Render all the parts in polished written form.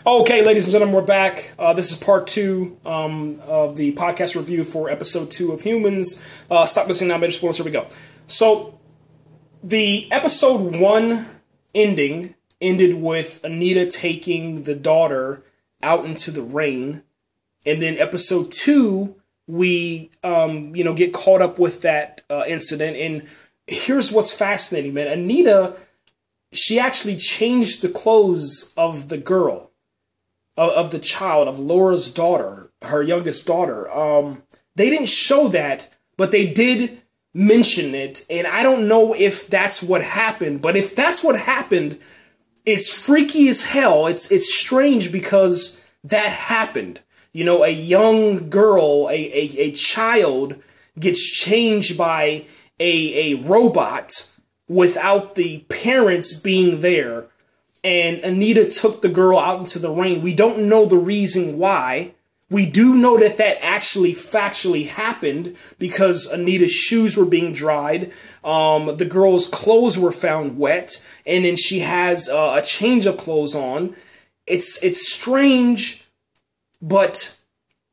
Okay, ladies and gentlemen, we're back. This is part two of the podcast review for episode 2 of HUM:NS. Stop listening now, major spoilers. Here we go. So, the episode 1 ending ended with Anita taking the daughter out into the rain, and then episode 2 we get caught up with that incident. And here's what's fascinating, man. Anita, she actually changed the clothes of the girl. Of the child, of Laura's daughter, her youngest daughter. They didn't show that, but they did mention it, and I don't know if that's what happened, but if that's what happened, it's freaky as hell. It's strange because that happened. You know, a young girl, a child gets changed by a robot without the parents being there. And Anita took the girl out into the rain. We don't know the reason why. We do know that that actually factually happened because Anita's shoes were being dried. The girl's clothes were found wet. And then she has a change of clothes on. It's strange, but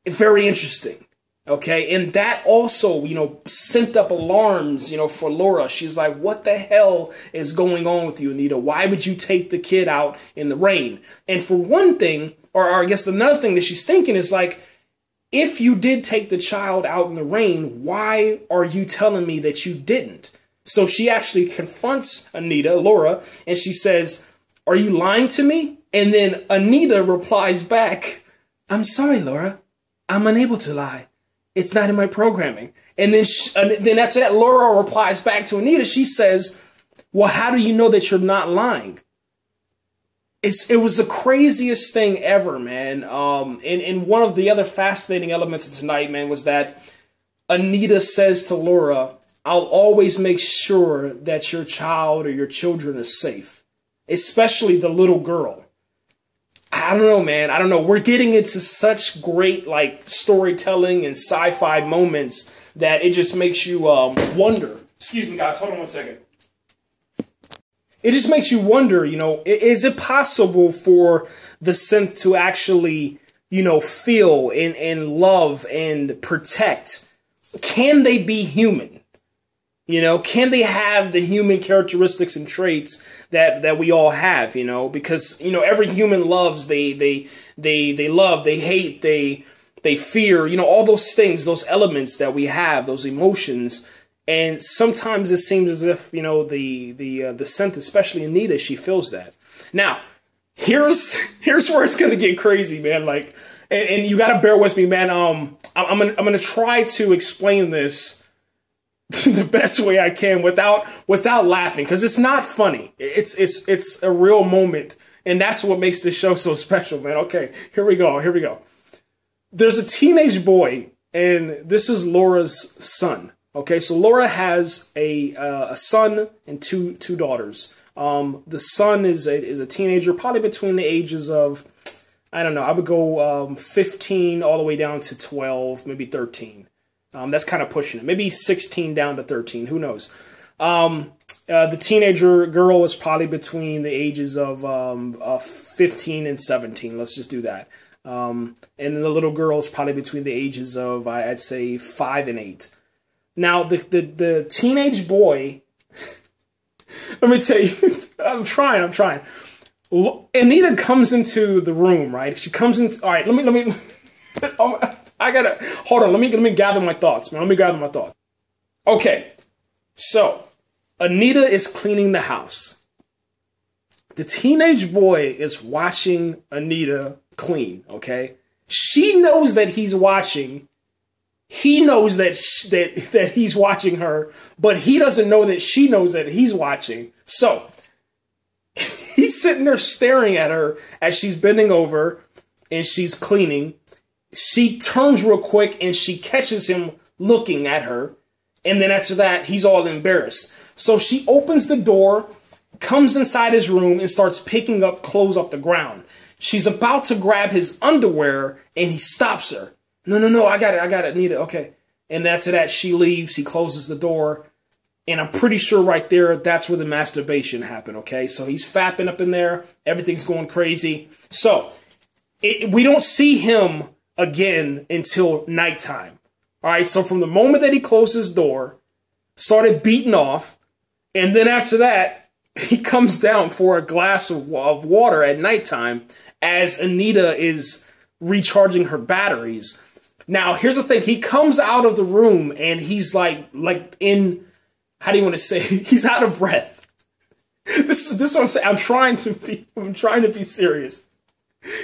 very interesting. Okay, and that also, sent up alarms, for Laura. She's like, what the hell is going on with you, Anita? Why would you take the kid out in the rain? And for one thing, or I guess another thing that she's thinking is like, if you did take the child out in the rain, why are you telling me that you didn't? So she actually confronts Anita, Laura, and she says, are you lying to me? And then Anita replies back, I'm sorry, Laura. I'm unable to lie. It's not in my programming. And then after that, Laura replies back to Anita. She says, well, how do you know that you're not lying? It was the craziest thing ever, man. And one of the other fascinating elements of tonight, man, was that Anita says to Laura, I'll always make sure that your child or your children is safe, especially the little girl. I don't know, man. I don't know. We're getting into such great, storytelling and sci-fi moments that it just makes you wonder. Excuse me, guys. Hold on one second. It just makes you wonder, is it possible for the synth to actually, feel and love and protect? Can they be human? Can they have the human characteristics and traits that we all have, because, every human loves, they love, they hate, they fear, all those things, those elements that we have, those emotions. And sometimes it seems as if, the synth, especially Anita, she feels that. Now, here's where it's going to get crazy, man. And you got to bear with me, man. I'm going to try to explain this the best way I can without laughing, because it's not funny. It's a real moment, and that's what makes this show so special, man. Okay, here we go. There's a teenage boy, and this is Laura's son. Okay, so Laura has a son and two daughters. The son is a teenager, probably between the ages of, I don't know, I would go 15 all the way down to 12, maybe 13. That's kind of pushing it. Maybe 16 down to 13. Who knows? The teenager girl is probably between the ages of 15 and 17. Let's just do that. And then the little girl is probably between the ages of, I'd say, 5 and 8. Now, the teenage boy, let me tell you, I'm trying. Anita comes into the room, right? She comes into, all right, let me, I gotta, hold on, let me gather my thoughts, man. Let me gather my thoughts. Okay, so Anita is cleaning the house. The teenage boy is watching Anita clean, okay? She knows that he's watching. He knows that he's watching her, but he doesn't know that she knows that he's watching. So he's sitting there staring at her as she's bending over and she's cleaning. She turns real quick and she catches him looking at her. And then after that, he's all embarrassed. So she opens the door, comes inside his room, and starts picking up clothes off the ground. She's about to grab his underwear and he stops her. No, I got it, Anita, okay. And after that, she leaves, he closes the door, and I'm pretty sure right there, that's where the masturbation happened, okay? So he's fapping up in there, everything's going crazy. So we don't see him again until nighttime. All right, so from the moment that he closed his door, started beating off, and then after that, he comes down for a glass of water at nighttime as Anita is recharging her batteries. Now, here's the thing. He comes out of the room and he's like in, how do you want to say, he's out of breath. This is what I'm saying. I'm trying to be serious.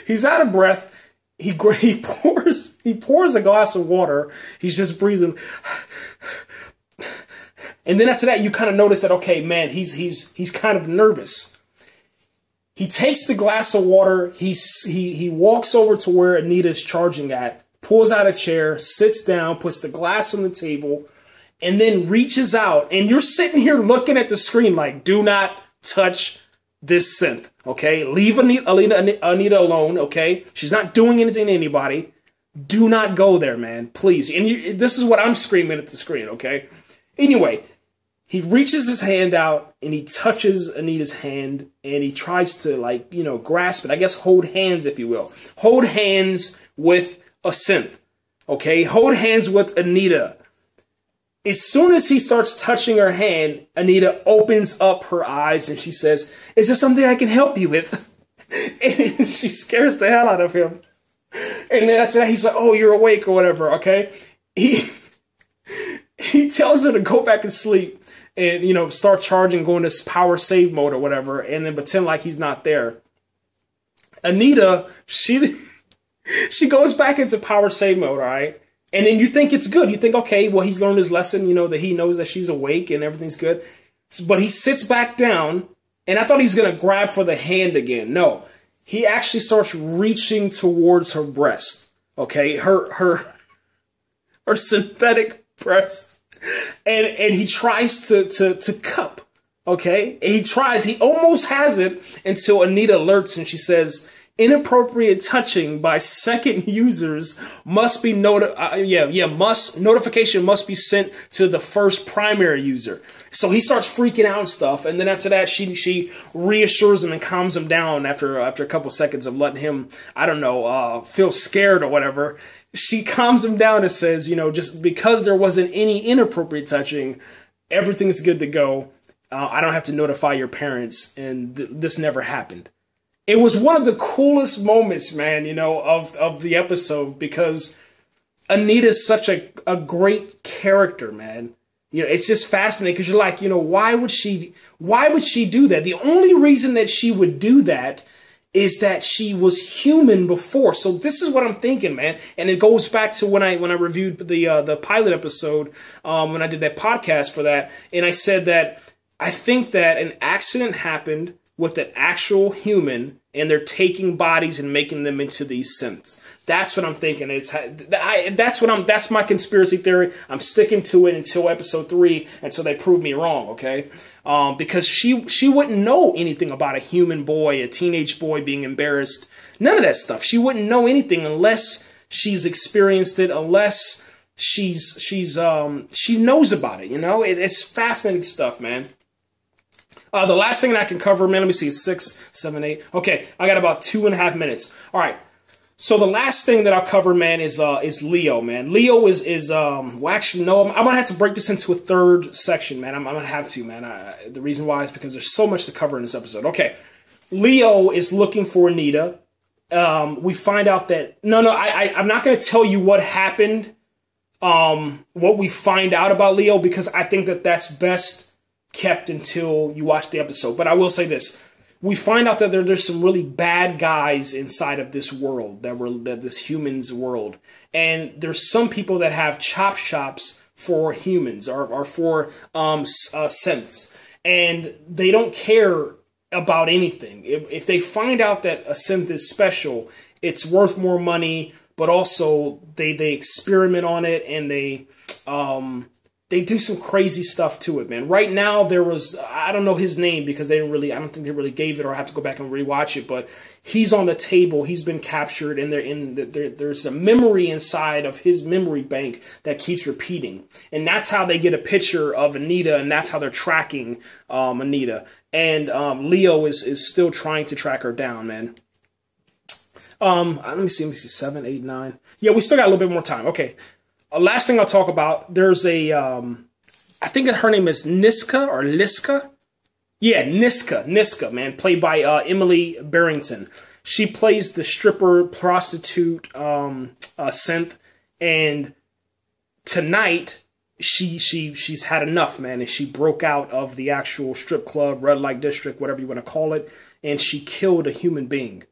He's out of breath. He pours a glass of water. He's just breathing. And then after that, you kind of notice that, okay, man, he's kind of nervous. He takes the glass of water. He walks over to where Anita's charging at, pulls out a chair, sits down, puts the glass on the table, and then reaches out. And you're sitting here looking at the screen like, do not touch this synth, okay? Leave Anita alone, okay? She's not doing anything to anybody. Do not go there, man, please. And this is what I'm screaming at the screen, okay? Anyway, he reaches his hand out and he touches Anita's hand and he tries to, like, you know, grasp it. I guess hold hands, if you will. Hold hands with a synth, okay? Hold hands with Anita. As soon as he starts touching her hand, Anita opens up her eyes and she says, "Is there something I can help you with?" And she scares the hell out of him. And then after that, he's like, "Oh, you're awake," or whatever, okay? He tells her to go back and sleep and, you know, start charging, go into power save mode or whatever, and then pretend like he's not there. Anita, she goes back into power save mode, all right? And then you think it's good. You think, okay, well, he's learned his lesson, you know, that he knows that she's awake and everything's good. But he sits back down, and I thought he was going to grab for the hand again. No, he actually starts reaching towards her breast, okay? Her synthetic breast. And he tries to cup, okay? And he almost has it until Anita alerts and she says, "Inappropriate touching by second users must be notification must be sent to the first primary user." So he starts freaking out and stuff, and then after that, she reassures him and calms him down after a couple seconds of letting him, I don't know, feel scared or whatever. She calms him down and says, you know, just because there wasn't any inappropriate touching, everything's good to go. I don't have to notify your parents, and this never happened. It was one of the coolest moments, man, you know, of the episode, because Anita's such a great character, man. You know, it's just fascinating because you're like, you know, why would she do that? The only reason that she would do that is that she was human before. So this is what I'm thinking, man. And it goes back to when I reviewed the pilot episode, when I did that podcast for that, and I said that I think that an accident happened with an actual human, and they're taking bodies and making them into these synths. That's what I'm thinking. That's my conspiracy theory. I'm sticking to it until episode 3, until they prove me wrong, okay? Because she wouldn't know anything about a human boy, a teenage boy being embarrassed. None of that stuff. She wouldn't know anything unless she's experienced it, unless she knows about it, you know? It's fascinating stuff, man. The last thing that I can cover, man, let me see, 6, 7, 8. Okay, I got about 2.5 minutes. All right. So the last thing that I'll cover, man, is Leo, man. Leo is well, actually, no, I'm gonna have to break this into a third section, man. I'm gonna have to, man. The reason why is because there's so much to cover in this episode. Okay, Leo is looking for Anita. We find out that I'm not gonna tell you what happened. What we find out about Leo, because I think that that's best kept until you watch the episode. But I will say this. We find out that there's some really bad guys inside of this world, this humans world. And there's some people that have chop shops for humans or for synths. And they don't care about anything. If they find out that a synth is special, it's worth more money, but also they experiment on it, and they do some crazy stuff to it, man. Right now, there was, I don't know his name because I don't think they really gave it, or I have to go back and rewatch it, but he's on the table. He's been captured, and there's a memory inside of his memory bank that keeps repeating. And that's how they get a picture of Anita, and that's how they're tracking Anita. And Leo is still trying to track her down, man. Let me see, 7, 8, 9. Yeah, we still got a little bit more time. Okay. Last thing I'll talk about, there's a, I think her name is Niska or Liska. Yeah, Niska, man, played by Emily Barrington. She plays the stripper prostitute Synth, and tonight she's had enough, man, and she broke out of the actual strip club, red light district, whatever you want to call it, and she killed a human being.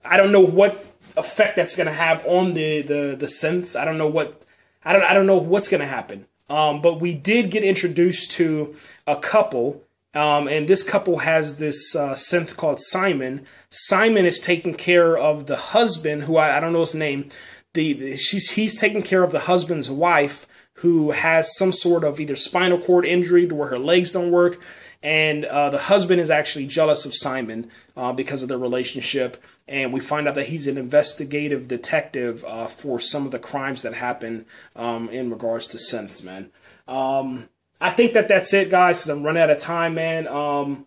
I don't know what effect that's gonna have on the Synths. I don't know what's gonna happen. But we did get introduced to a couple. And this couple has this synth called Simon. Simon is taking care of the husband, who I don't know his name. He's taking care of the husband's wife, who has some sort of either spinal cord injury to where her legs don't work. And the husband is actually jealous of Simon because of their relationship. And we find out that he's an investigative detective for some of the crimes that happen in regards to synths, man. I think that's it, guys, because I'm running out of time, man.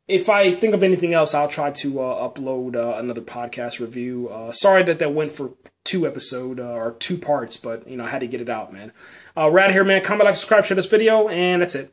If I think of anything else, I'll try to upload another podcast review. Sorry that went for 2 episodes or 2 parts, but, you know, I had to get it out, man. We're out of here, man. Comment, like, subscribe, share this video, and that's it.